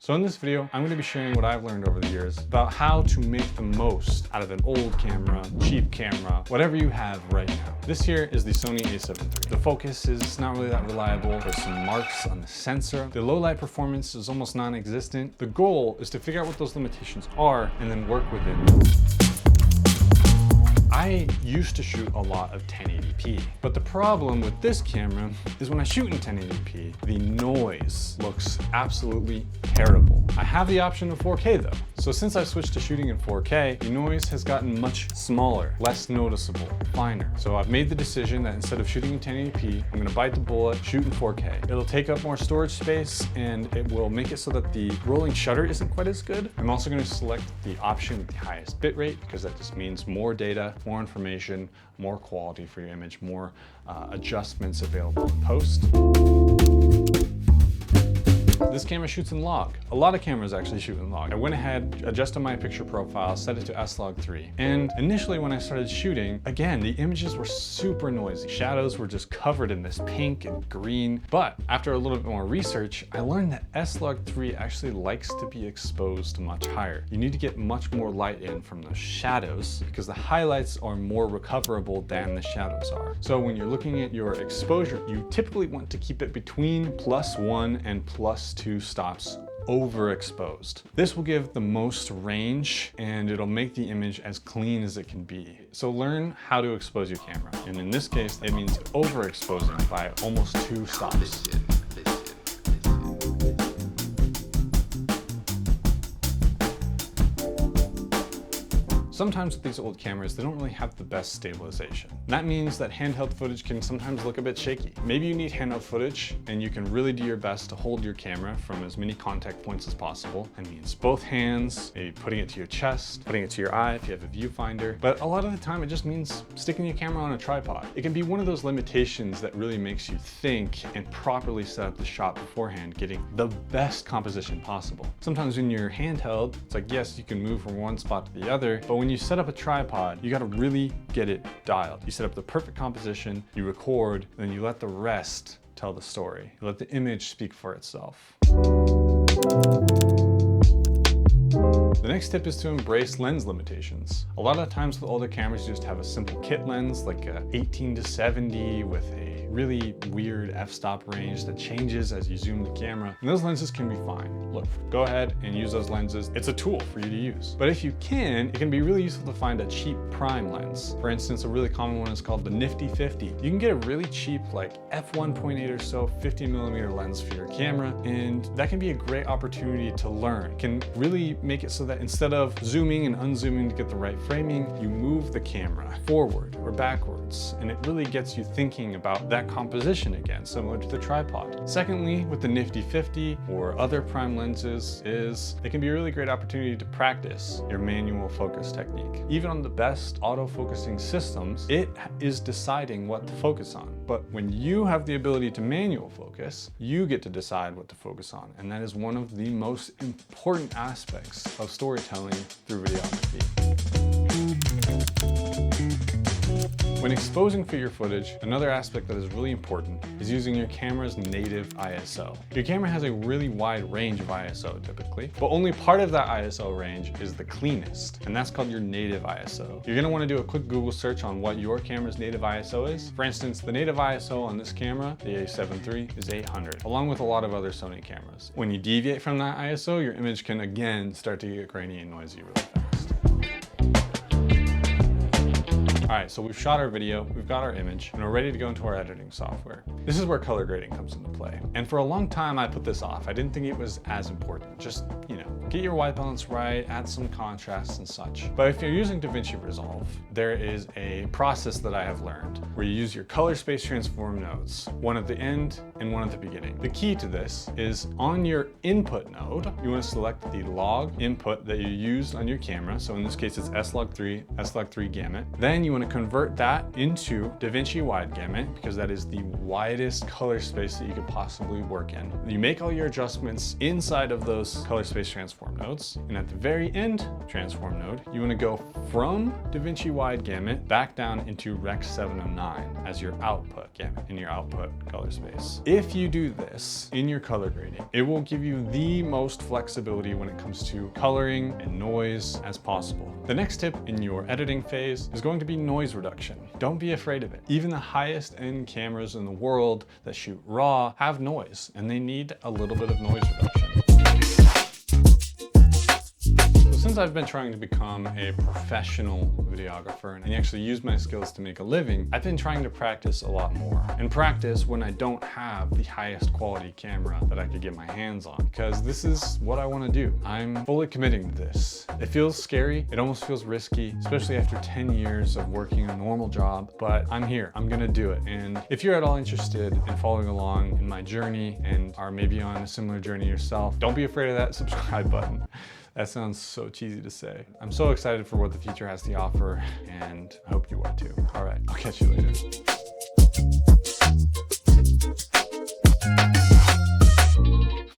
So in this video, I'm going to be sharing what I've learned over the years about how to make the most out of an old camera, cheap camera, whatever you have right now. This here is the Sony a7 III. The focus is not really that reliable. There's some marks on the sensor. The low light performance is almost non-existent. The goal is to figure out what those limitations are and then work within them. I used to shoot a lot of 1080p, but the problem with this camera is when I shoot in 1080p, the noise looks absolutely terrible. I have the option of 4K though. So since I've switched to shooting in 4K, the noise has gotten much smaller, less noticeable, finer. So I've made the decision that instead of shooting in 1080p, I'm gonna bite the bullet, shoot in 4K. It'll take up more storage space and it will make it so that the rolling shutter isn't quite as good. I'm also gonna select the option with the highest bitrate because that just means more data, more information, more quality for your image, more adjustments available in post. This camera shoots in log. A lot of cameras actually shoot in log. I went ahead, adjusted my picture profile, set it to S-Log3. And initially when I started shooting, again, the images were super noisy. Shadows were just covered in this pink and green. But after a little bit more research, I learned that S-Log3 actually likes to be exposed much higher. You need to get much more light in from the shadows because the highlights are more recoverable than the shadows are. So when you're looking at your exposure, you typically want to keep it between +1 and +2 stops overexposed. This will give the most range and it'll make the image as clean as it can be. So learn how to expose your camera. And in this case, it means overexposing by almost 2 stops. Sometimes with these old cameras, they don't really have the best stabilization. That means that handheld footage can sometimes look a bit shaky. Maybe you need handheld footage and you can really do your best to hold your camera from as many contact points as possible. That means both hands, maybe putting it to your chest, putting it to your eye if you have a viewfinder. But a lot of the time it just means sticking your camera on a tripod. It can be one of those limitations that really makes you think and properly set up the shot beforehand, getting the best composition possible. Sometimes when you're handheld, it's like, yes, you can move from one spot to the other, but when you set up a tripod, you gotta really get it dialed. You set up the perfect composition, you record, and then you let the rest tell the story. You let the image speak for itself. The next tip is to embrace lens limitations. A lot of times with older cameras, you just have a simple kit lens like a 18-70 with a really weird f-stop range that changes as you zoom the camera. And those lenses can be fine. Look, go ahead and use those lenses. It's a tool for you to use. But if you can, it can be really useful to find a cheap prime lens. For instance, a really common one is called the Nifty 50. You can get a really cheap like f1.8 or so 50mm lens for your camera, and that can be a great opportunity to learn. It can really make it so that instead of zooming and unzooming to get the right framing, you move the camera forward or backwards, and it really gets you thinking about that composition again, similar to the tripod. Secondly, with the Nifty 50 or other prime lenses is it can be a really great opportunity to practice your manual focus technique. Even on the best autofocusing systems, it is deciding what to focus on. But when you have the ability to manual focus, you get to decide what to focus on. And that is one of the most important aspects of storytelling through videography. When exposing for your footage, another aspect that is really important is using your camera's native ISO. Your camera has a really wide range of ISO typically, but only part of that ISO range is the cleanest, and that's called your native ISO. You're gonna wanna do a quick Google search on what your camera's native ISO is. For instance, the native ISO on this camera, the a7 III, is 800, along with a lot of other Sony cameras. When you deviate from that ISO, your image can again start to get grainy and noisy really fast. All right, so we've shot our video, we've got our image, and we're ready to go into our editing software. This is where color grading comes into play. And for a long time, I put this off. I didn't think it was as important. Just, get your white balance right, add some contrast and such. But if you're using DaVinci Resolve, there is a process that I have learned where you use your color space transform nodes, one at the end and one at the beginning. The key to this is on your input node, you want to select the log input that you used on your camera. So in this case, it's S-Log3, S-Log3 gamut. Then you want to convert that into DaVinci wide gamut because that is the widest widest color space that you could possibly work in. You make all your adjustments inside of those color space transform nodes, and at the very end transform node, you want to go from DaVinci Wide Gamut back down into Rec 709 as your output gamut in your output color space. If you do this in your color grading, it will give you the most flexibility when it comes to coloring and noise as possible. The next tip in your editing phase is going to be noise reduction. Don't be afraid of it. Even the highest end cameras in the world that shoot RAW have noise, and they need a little bit of noise reduction. Since I've been trying to become a professional videographer and actually use my skills to make a living, I've been trying to practice a lot more. And practice when I don't have the highest quality camera that I could get my hands on, because this is what I want to do. I'm fully committing to this. It feels scary. It almost feels risky, especially after 10 years of working a normal job, but I'm here. I'm gonna do it. And if you're at all interested in following along in my journey and are maybe on a similar journey yourself, don't be afraid of that subscribe button. That sounds so cheesy to say. I'm so excited for what the future has to offer, and I hope you are too. All right, I'll catch you later.